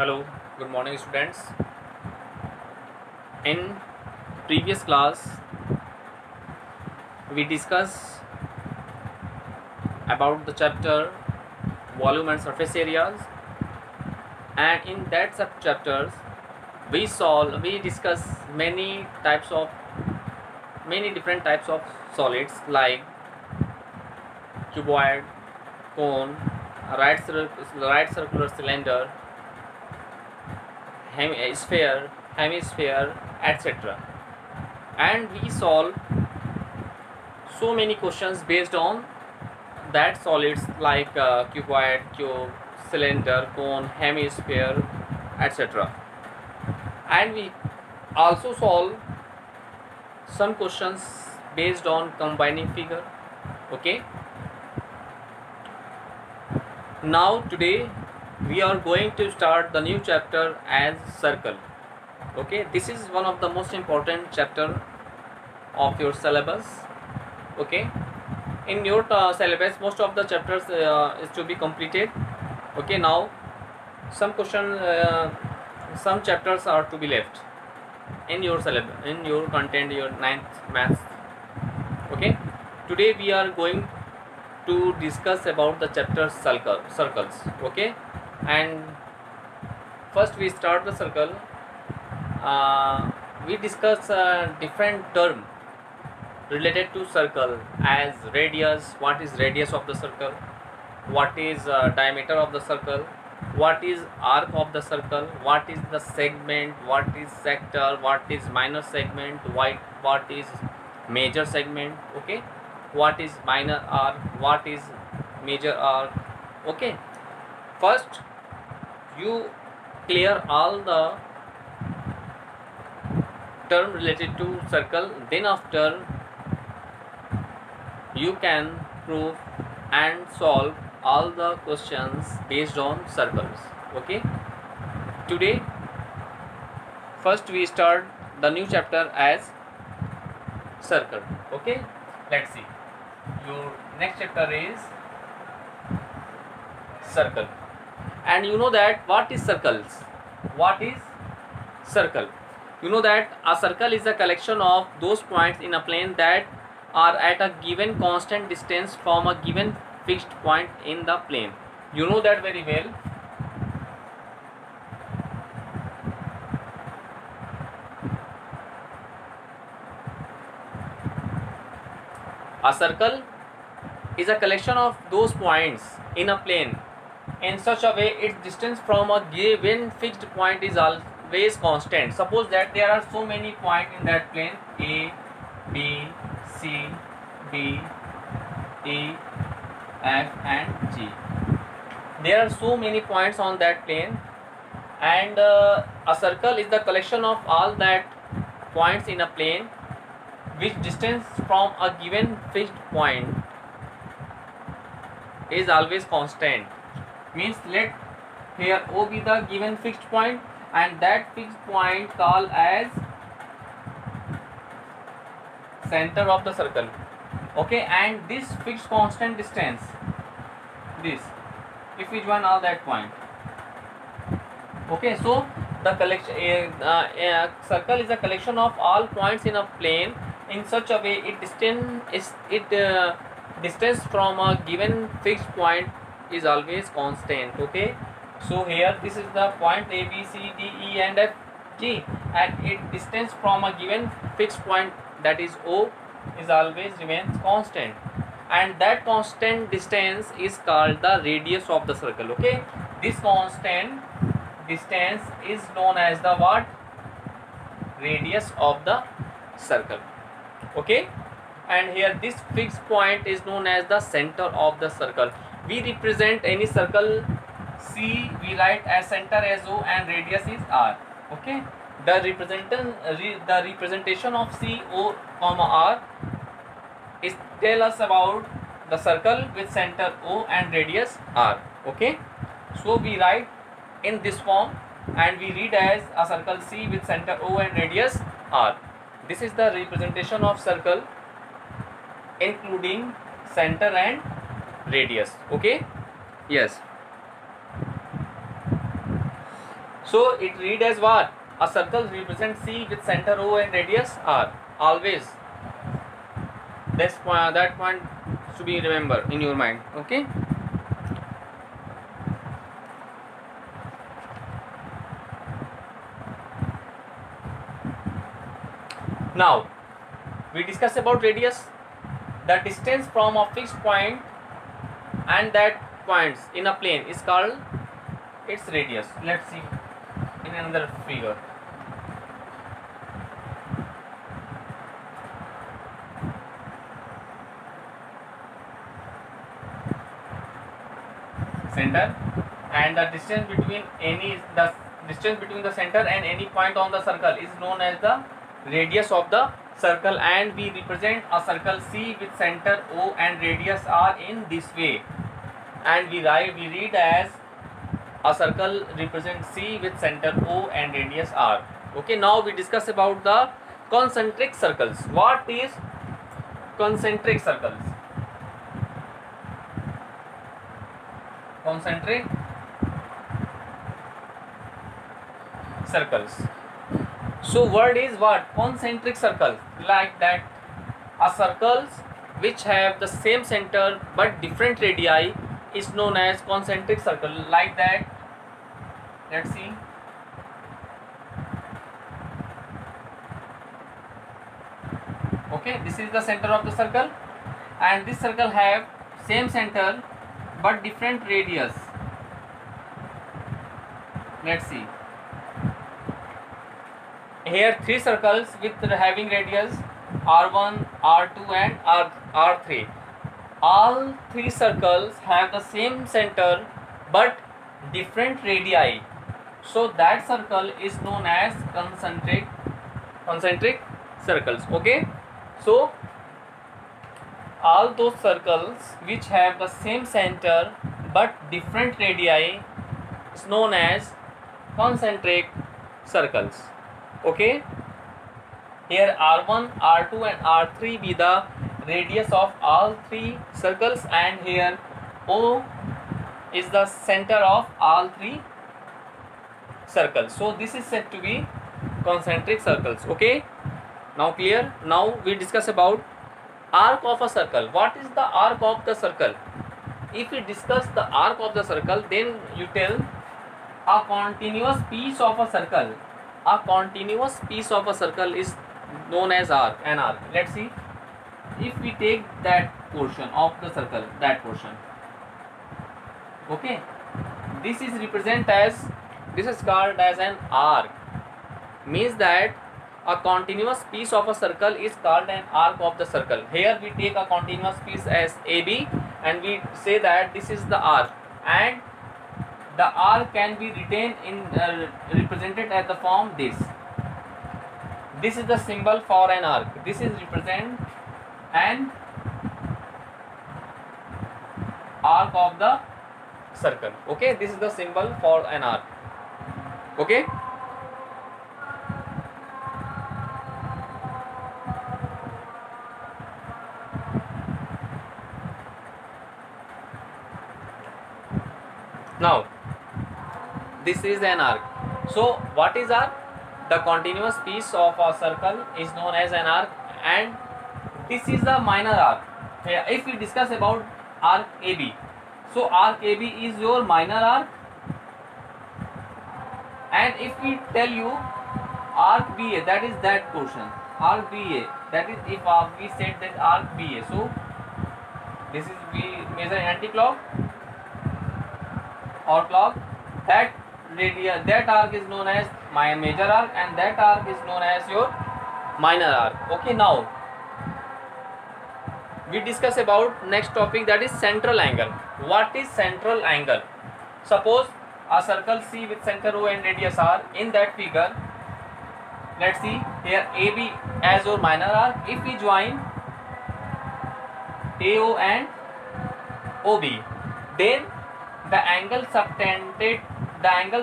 Hello, good morning students. In previous class we discussed about the chapter volume and surface areas, and in that sub chapters we discuss many different types of solids like cuboid, cone, right circular cylinder, hemisphere, etc. And we solve so many questions based on that solids like cuboid, cube, cylinder, cone, hemisphere, etc. And we also solve some questions based on combining figure. Okay. Now today we are going to start the new chapter as circle. Okay, this is one of the most important chapter of your syllabus. Okay, in your syllabus most of the chapters is to be completed. Okay, now some chapters are to be left in your syllabus, in your content, your 9th maths. Okay, today we are going to discuss about the chapter circles. Okay, and first we start the circle. We discuss different term related to circle as radius. What is radius of the circle? What is diameter of the circle? What is arc of the circle? What is the segment? What is sector? What is minor segment? What is major segment? Okay, what is minor arc? What is major arc? Okay, first you clear all the term related to circle, then after you can prove and solve all the questions based on circles. Okay, today first we start the new chapter as circle. Okay, let's see. Your next chapter is circle, and you know that what is circles? What is circle? You know that a circle is a collection of those points in a plane that are at a given constant distance from a given fixed point in the plane. You know that very well. A circle is a collection of those points in a plane in such a way its distance from a given fixed point is always constant. Suppose that there are so many points in that plane A, B, C, D, E, F and G. There are so many points on that plane, and a circle is the collection of all that points in a plane which distance from a given fixed point is always constant. Means let here O be the given fixed point, and that fixed point called as center of the circle. Okay, and this fixed constant distance, this, if we join all that point. Okay, so the collection circle is a collection of all points in a plane in such a way distance from a given fixed point is always constant. Okay, so here this is the point A, B, C, D, E and F, G, and its distance from a given fixed point, that is O, is always remains constant, and that constant distance is called the radius of the circle. Okay, this constant distance is known as the what? Radius of the circle. Okay, and here this fixed point is known as the center of the circle. We represent any circle C, we write as center as O and radius is R. Okay, the representation of C, O, R is tell us about the circle with center O and radius R. Okay, so we write in this form and we read as a circle C with center O and radius R. This is the representation of circle including center and radius. Okay, yes. So it read as what? A circle represents C with center O and radius R. Always that point to be remember in your mind. Okay. Now we discuss about radius. The distance from a fixed point and that points in a plane is called its radius. Let's see in another figure. Center, and the distance between the center and any point on the circle is known as the radius of the circle, and we represent a circle C with center O and radius R in this way, and we read as a circle represents C with center O and radius R. Okay, now we discuss about the concentric circles. What is concentric circles? Concentric circles. So word is what? Concentric circles. Like that, a circles which have the same center but different radii is known as concentric circle. Like that, let's see. Okay, this is the center of the circle, and this circle have same center but different radius. Let's see. Here three circles with having radius R1, R2 and R3. All three circles have the same center but different radii. So that circle is known as concentric circles. Okay. So all those circles which have the same center but different radii is known as concentric circles. Okay, here R1, R2 and R3 be the radius of all three circles, and here O is the center of all three circles. So this is said to be concentric circles. Okay, now clear. Now we discuss about arc of a circle. What is the arc of the circle? If we discuss the arc of the circle, then you tell a continuous piece of a circle. A continuous piece of a circle is known as arc, an arc. Let's see. If we take that portion of the circle, that portion. Okay, this is called as an arc. Means that a continuous piece of a circle is called an arc of the circle. Here we take a continuous piece as AB and we say that this is the arc, and the arc can be retained in represented as the form this. This is the symbol for an arc. This is represent an arc of the circle. Okay, this is the symbol for an arc. Okay. Now this is an arc. So what is arc? The continuous piece of a circle is known as an arc, and this is the minor arc. If we discuss about arc AB, so arc AB is your minor arc, and if we tell you arc BA, that is that portion. Arc BA, that is if we said that arc BA, so this is we measure anti-clock or clock. That arc is known as my major arc, and that arc is known as your minor arc. Okay, now we discuss about next topic, that is central angle. What is central angle? Suppose a circle C with center O and radius R. In that figure, let's see here AB as your minor arc. If we join AO and OB, then the angle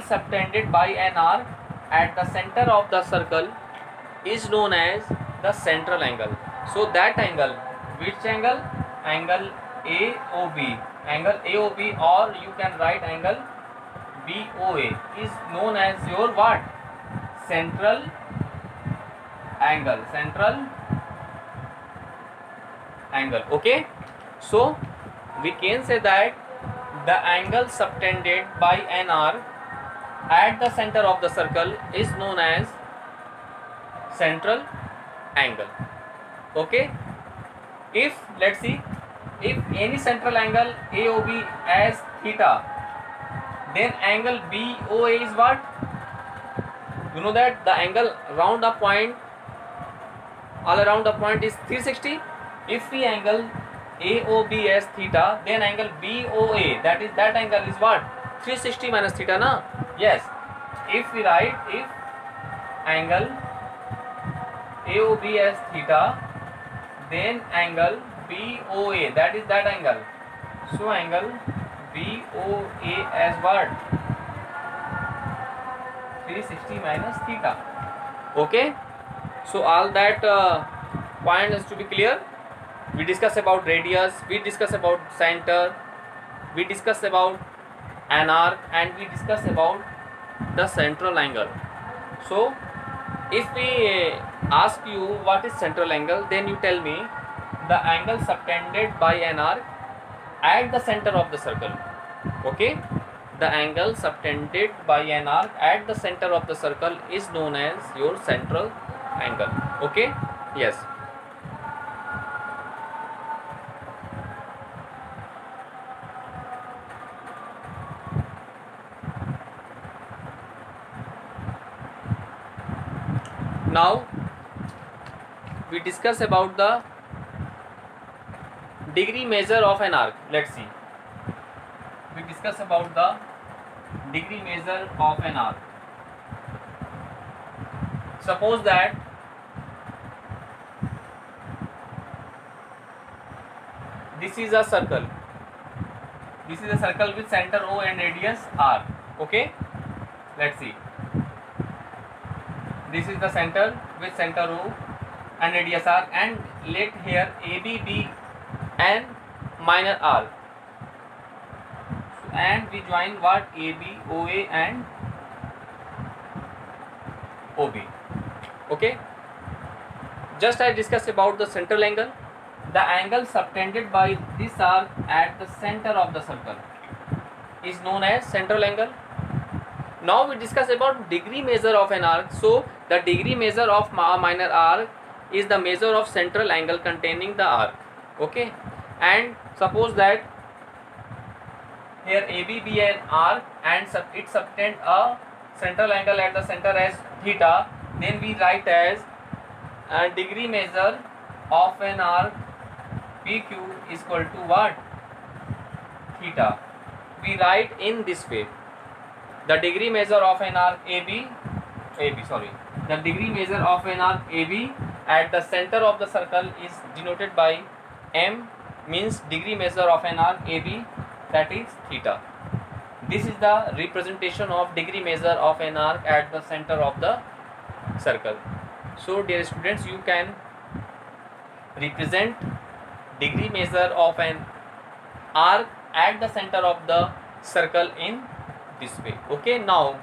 subtended by an arc at the center of the circle is known as the central angle. So that angle, which angle? Angle AOB, or you can write angle BOA is known as your what? Central angle. Central angle. Okay. So we can say that the angle subtended by an arc at the center of the circle is known as central angle. Okay. If let's see, if any central angle AOB as theta, then angle BOA is what? You know that the angle round a point, all around the point is 360. If we angle AOB as theta, then angle BOA, that angle is what? 360 minus theta, na? Yes. If we write, if angle AOB as theta, then angle BOA, that angle. So angle BOA as what? 360 minus theta. Okay. So all that point is to be clear. We discuss about radius, we discuss about center, we discuss about an arc, and we discuss about the central angle. So if we ask you what is central angle, then you tell me the angle subtended by an arc at the center of the circle. Okay, the angle subtended by an arc at the center of the circle is known as your central angle. Okay, yes. Now we discuss about the degree measure of an arc. Let's see. We discuss about the degree measure of an arc. Suppose that this is a circle. This is a circle with center O and radius R. Okay. Let's see. This is the center with center O and radius R, and let here AB be an minor R, and we join what? AB, OA and OB. Okay. Just I discussed about the central angle. The angle subtended by this arc at the center of the circle is known as central angle. Now we discuss about degree measure of an arc. So the degree measure of a minor arc is the measure of central angle containing the arc. Okay, and suppose that here AB be an arc and it subtend a central angle at the center as theta, then we write as a degree measure of an arc PQ is equal to what? Theta. We write in this way. The degree measure of an arc the degree measure of an arc AB at the center of the circle is denoted by M, means degree measure of an arc AB, that is theta. This is the representation of degree measure of an arc at the center of the circle. So dear students, you can represent degree measure of an arc at the center of the circle in this way. Okay, now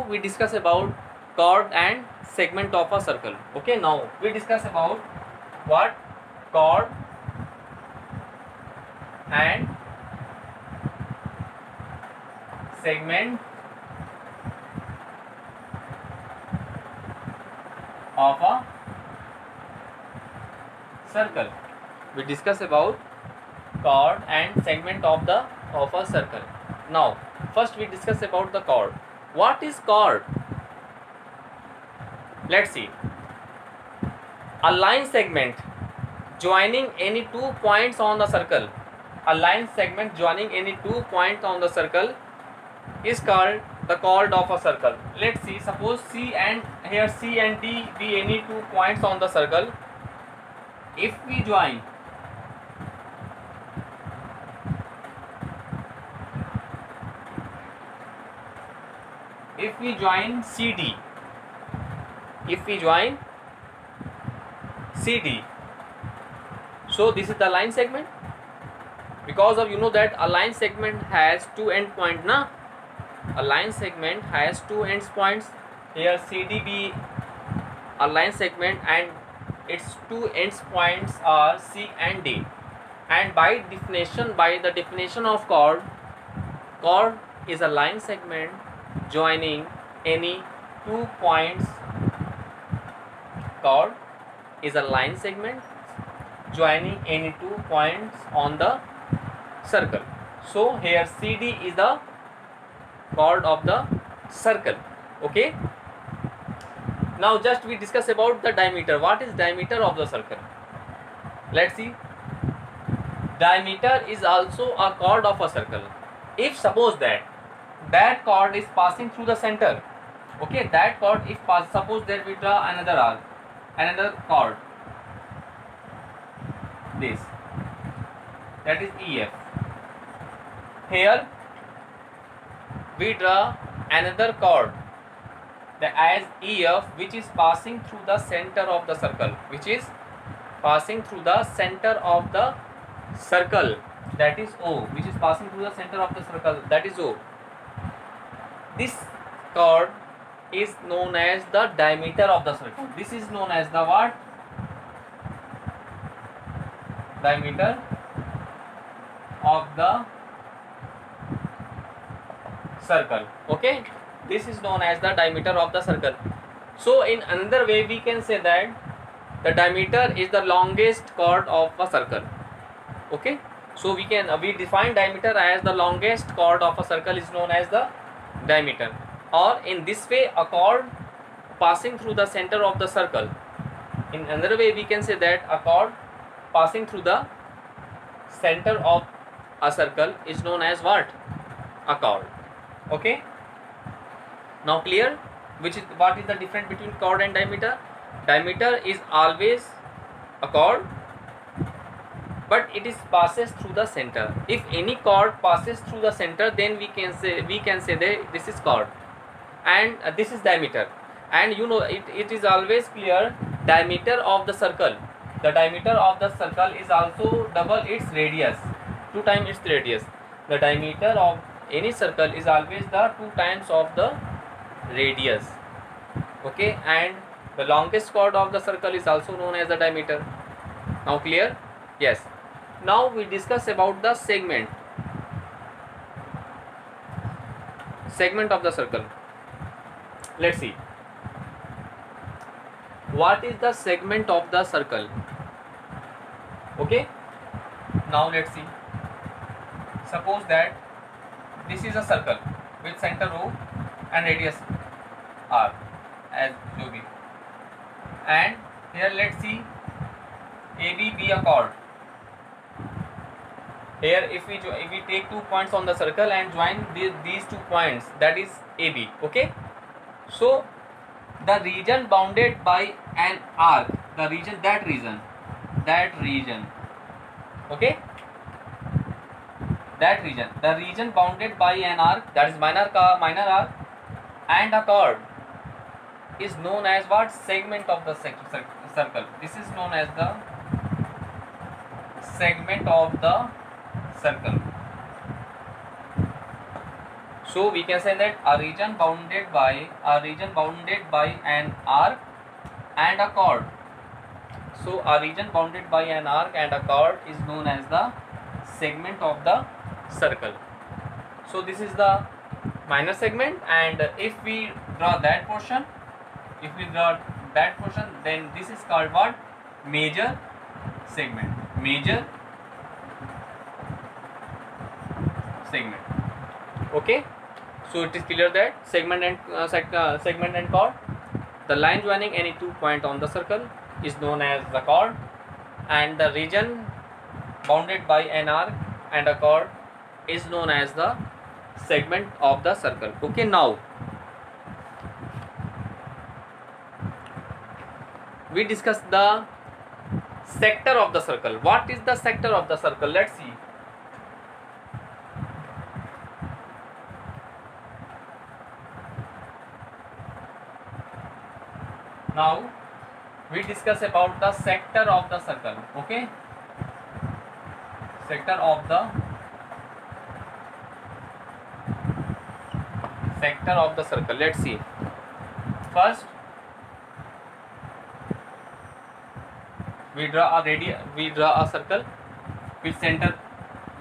we discuss about chord and segment of a circle. Okay, now we discuss about what? Chord and segment of a circle. We discuss about chord and segment of a circle. Now first we discuss about the chord. What is chord? Let's see. A line segment joining any 2 points on the circle. A line segment joining any 2 points on the circle is called the chord of a circle. Let's see. Suppose C and D be any 2 points on the circle. If we join CD, so this is the line segment. because of, you know that a line segment has two end point na. A line segment has two ends points. Here CDB a line segment and its two ends points are C and D, and by the definition of chord is a line segment joining any two points. Chord is a line segment joining any two points on the circle. So here CD is the chord of the circle. Okay. Now just we discuss about the diameter. What is diameter of the circle? Let's see. Diameter is also a chord of a circle. If suppose that chord is passing through the center. Okay, that chord if suppose that we draw another arc, another chord, this, that is EF. Here we draw another chord as EF, which is passing through the center of the circle, which is passing through the center of the circle, that is O, which is passing through the center of the circle, that is O. This chord is known as the diameter of the circle. This is known as the what? Diameter of the circle. Okay, this is known as the diameter of the circle. So in another way we can say that the diameter is the longest chord of a circle. Okay, so we define diameter as the longest chord of a circle is known as the diameter. Or in this way, a chord passing through the center of the circle. In another way we can say that a chord passing through the center of a circle is known as what? A chord. Okay, now clear what is the difference between chord and diameter? Diameter is always a chord, but it is passes through the center. If any chord passes through the center, then we can say that this is chord and this is diameter. And you know it is always clear, diameter of the circle, the diameter of the circle is also double its radius, 2 times its radius. The diameter of any circle is always the 2 times of the radius. Okay, and the longest chord of the circle is also known as the diameter. Now clear? Yes. Now we discuss about the segment of the circle. Let's see. What is the segment of the circle? Okay, now let's see. Suppose that this is a circle with center O and radius R as जो भी, and here let's see AB be a chord. Here if we take 2 points on the circle and join these 2 points, that is AB. Okay, so the region bounded by an arc, the region okay, that region, the region bounded by an arc, that is minor arc and a chord, is known as what? Segment of the circle. This is known as the segment of the circle. So we can say that a region bounded by an arc and a chord. So a region bounded by an arc and a chord is known as the segment of the circle. So this is the minor segment, and if we draw that portion, then this is called what? Major segment. Okay, so it is clear that segment and chord, the line joining any 2 points on the circle is known as the chord, and the region bounded by an arc and a chord is known as the segment of the circle. Okay, now we discuss the sector of the circle. What is the sector of the circle? Let's see. Now we discuss about the sector of the circle. Okay, sector of the circle. Let's see. First, we draw a circle with center.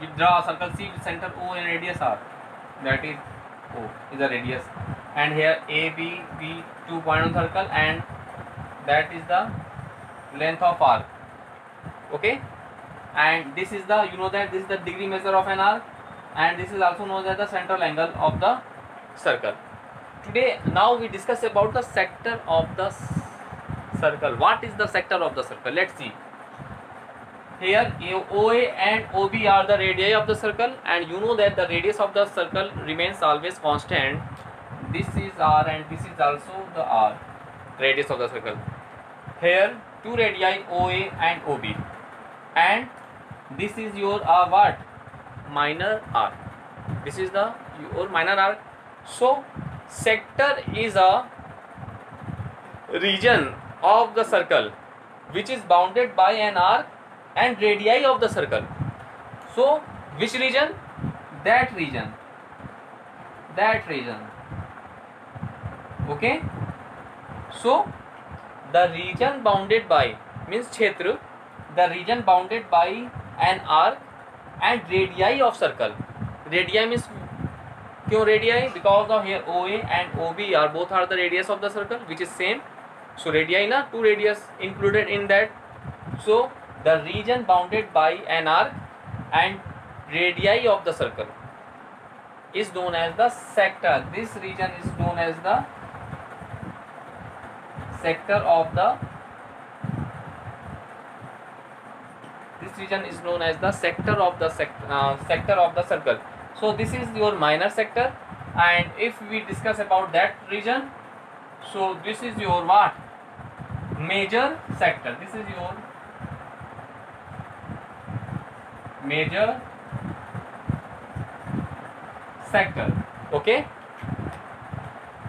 We draw a circle C with center O and radius R. That is O is the radius, and here A, B, 2 points on circle, and that is the length of arc. Okay, and this is the, you know that this is the degree measure of an arc, and this is also known as the central angle of the circle. Now we discuss about the sector of the circle. What is the sector of the circle? Let's see. Here OA and OB are the radii of the circle, and you know that the radius of the circle remains always constant. This is R and this is also the R, radius of the circle. Here two radii OA and OB, and this is your what? Minor arc. This is the your minor arc. So sector is a region of the circle which is bounded by an arc and radii of the circle. So which region? That region. Okay, so the region bounded by means kshetra, the region bounded by an arc and radii of circle. Radii means क्यों radii? Because of here OA and OB are both are the radius of the circle, which is same. So radii na, two radius included in that. So the region bounded by an arc and radii of the circle is known as the sector. This region is known as the sector of the. This region is known as the sector of the sector of the circle. So this is your minor sector, and if we discuss about that region, so this is your what? Major sector. This is your major sector. Okay,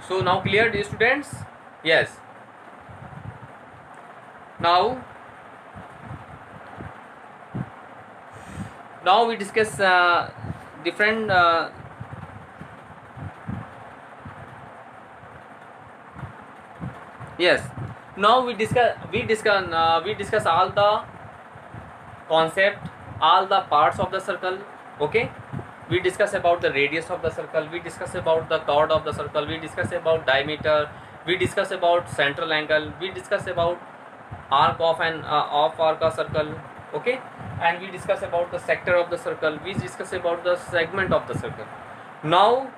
so now clear, dear students? Yes. Now we discuss different yes, now we discuss all the concept, all the parts of the circle. Okay, we discuss about the radius of the circle, we discuss about the chord of the circle, we discuss about diameter, we discuss about central angle, we discuss about arc of an arc of circle. Okay, and we discuss about the sector of the circle, we discuss about the segment of the circle. Now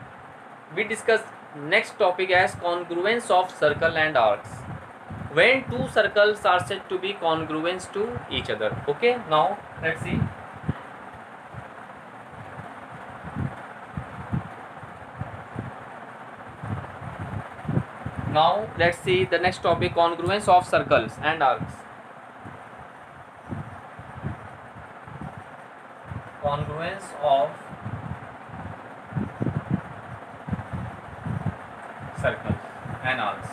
we discuss next topic as congruence of circle and arcs, when two circles are said to be congruent to each other. Okay, now let's see. Now let's see the next topic, congruence of circles and arcs. Congruence of circles and arcs.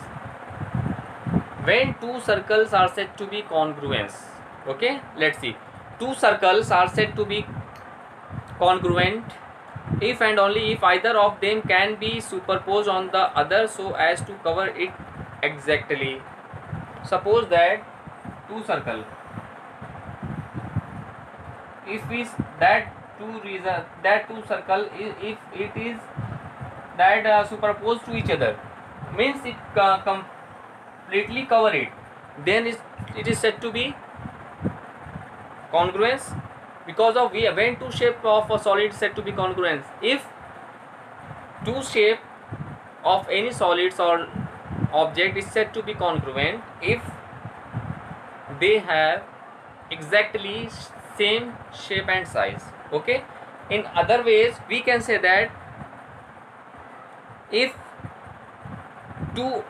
When two circles are said to be congruent. Okay, let's see. Two circles are said to be congruent if and only if either of them can be superposed on the other so as to cover it exactly. Suppose that two circles, if is that two circle, if it is that superposed to each other, means it completely cover it, then it is said to be congruence. Because of when two shape of a solid said to be congruent, if two shape of any solids or object is said to be congruent if they have exactly same shape and size. Okay, in other ways we can say that if two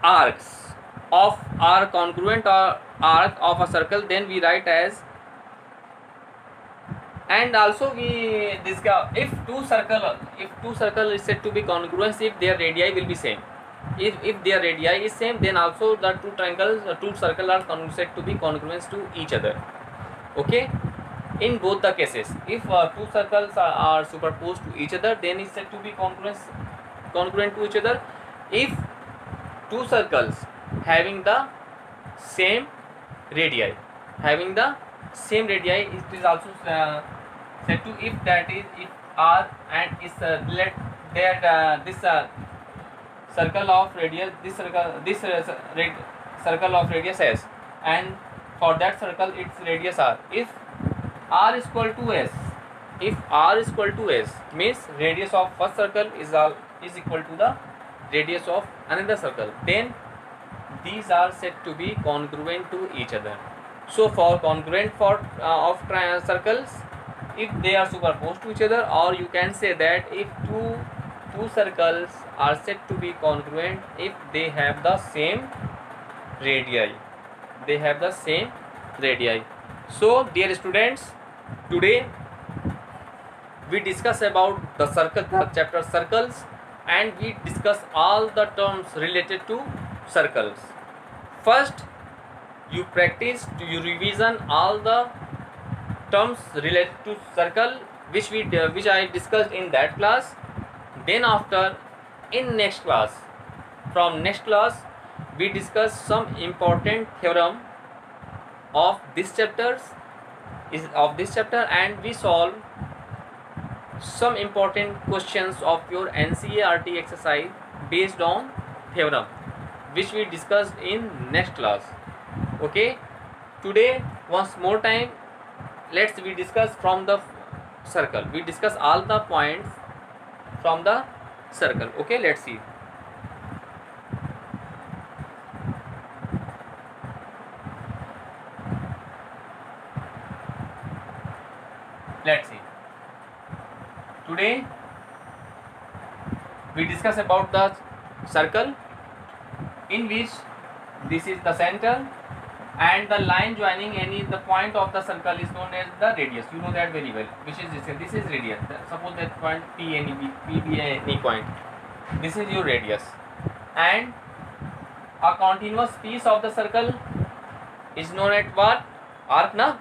arcs are congruent or arc of a circle, then we write as, and also we discuss if two circle is said to be congruent if their radii will be same. If their radii is same, then also the two circles are said to be congruent to each other. Okay, in both the cases. If two circles are superposed to each other, then is said to be congruent to each other. If two circles having the same radii, it is also said to, if that is, if R and is let that this circle of radius, circle of radius S, and for that circle its radius R. If R is equal to S, means radius of first circle is equal to the radius of another circle, then these are said to be congruent to each other. So for congruent of circles, if they are superposed to each other, or you can say that if two circles are said to be congruent if they have the same radii. So dear students, today we discuss about the chapter circles, and we discuss all the terms related to circles. First, you revision all the terms related to circle which I discussed in that class. Then after, in next class, we discuss some important theorem of this chapter, and we solve some important questions of your NCERT exercise based on theorem, which we discussed in next class. Okay, today once more time, we discuss from the circle. We discuss all the points from the circle. Okay, let's see. Today we discuss about the circle in which this is the center, and the line joining the point of the circle is known as the radius. You know that very well. Which is this is radius. Suppose that point P be any point. This is your radius, and a continuous piece of the circle is known as what? Arc, na?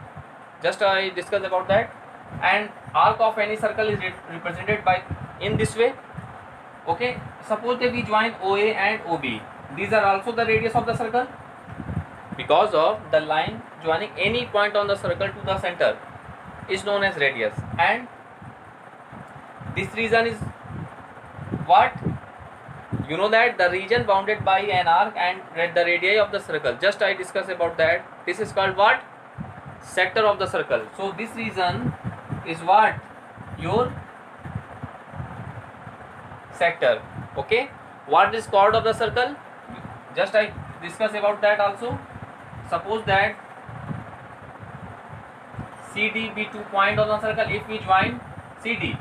Just I discussed about that. And arc of any circle is represented by in this way. Okay. Suppose that we join OA and OB. These are also the radius of the circle, because of the line joining any point on the circle to the center is known as radius. And this region is what? You know that the region bounded by an arc and the radii of the circle, just I discussed about that. This is called what? Sector of the circle. So this region is what? Your sector. Okay. What is chord of the circle? Just I discuss about that also. Suppose that CD be 2 point on the circle. If we join CD,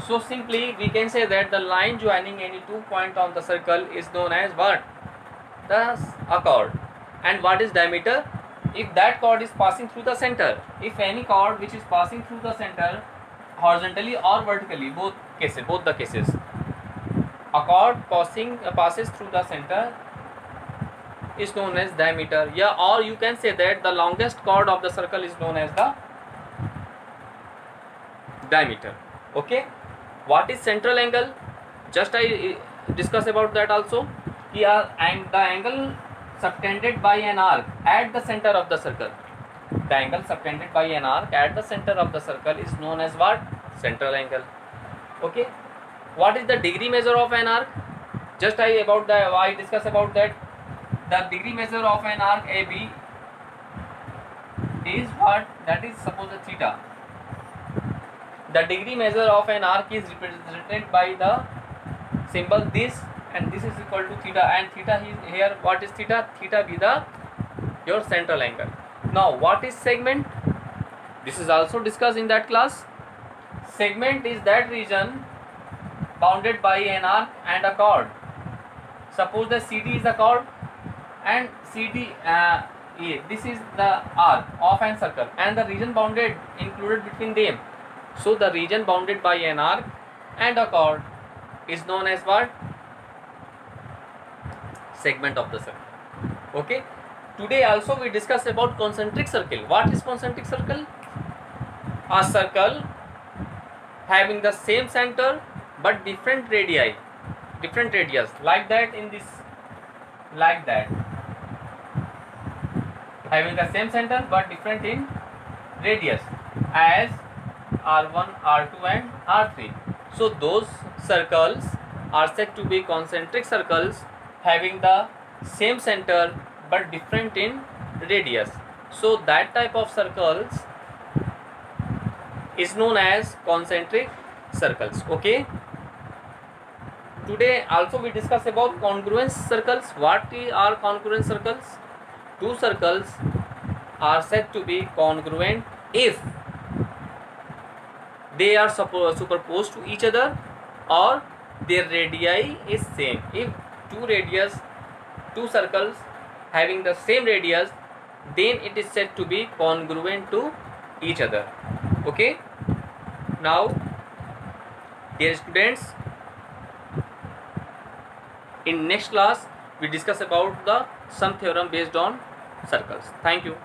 so simply we can say that the line joining any 2 point on the circle is known as what? A chord. And what is diameter? If that chord is passing through the center, if any chord which is passing through the center horizontally or vertically, both the cases, a chord passes through the center is known as diameter. Yeah, or you can say that the longest chord of the circle is known as the diameter. Okay. What is central angle? Just I discuss about that also. Here, and the angle subtended by an arc at the center of the circle. The angle subtended by an arc at the center of the circle is known as what? Central angle. Okay. What is the degree measure of an arc? Just I discuss about that. The degree measure of an arc AB is what? That is suppose the theta. The degree measure of an arc is represented by the symbol this, and this is equal to theta, and theta is here. What is theta? Theta be your central angle. Now what is segment? This is also discussed in that class. Segment is that region bounded by an arc and a chord. Suppose the CD is a chord, and CD this is the arc of an circle, and the region bounded included between them. So the region bounded by an arc and a chord is known as what? Segment of the circle. Okay. Today also we discuss about concentric circle. What is concentric circle? a circle having the same center but different radii, different radius, like that in this, like that, having the same center but different in radius, as R1, R2 and R3. So those circles are said to be concentric circles having the same center but different in radius. So that type of circles is known as concentric circles. Okay. Today also we discuss about congruence circles. What are congruent circles? Two circles are said to be congruent if they are superposed to each other or their radii is same. If two circles having the same radius, then it is said to be congruent to each other. Okay. Now, dear students, in next class we discuss about the sum theorem based on circles. Thank you.